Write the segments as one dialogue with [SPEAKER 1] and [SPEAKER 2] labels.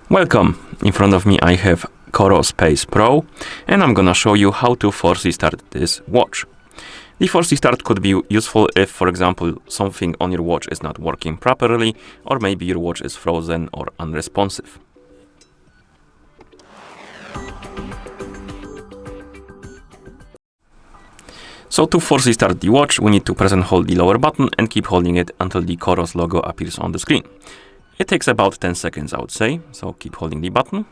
[SPEAKER 1] Welcome! In front of me I have COROS Pace Pro, and I'm gonna show you how to force restart this watch. The force restart could be useful if, for example, something on your watch is not working properly, or maybe your watch is frozen or unresponsive. So to force restart the watch, we need to press and hold the lower button and keep holding it until the COROS logo appears on the screen. It takes about 10 seconds, I would say, so keep holding the button.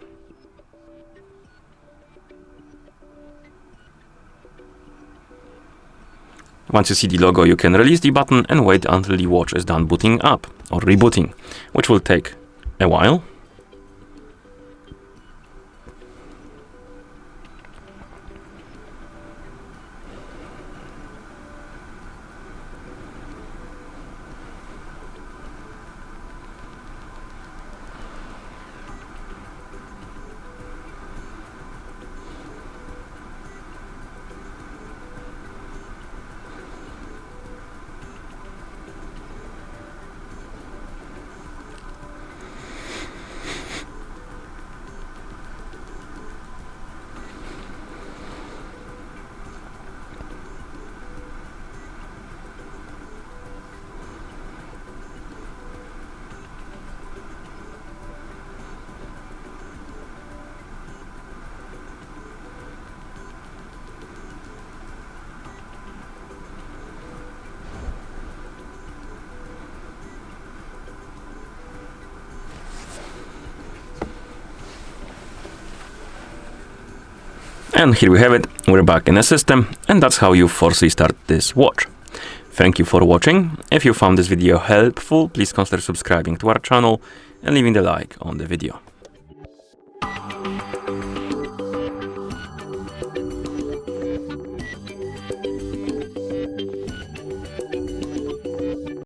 [SPEAKER 1] Once you see the logo, you can release the button and wait until the watch is done booting up, or rebooting, which will take a while. And here we have it, we're back in the system, and that's how you force restart this watch. Thank you for watching. If you found this video helpful, please consider subscribing to our channel and leaving a like on the video.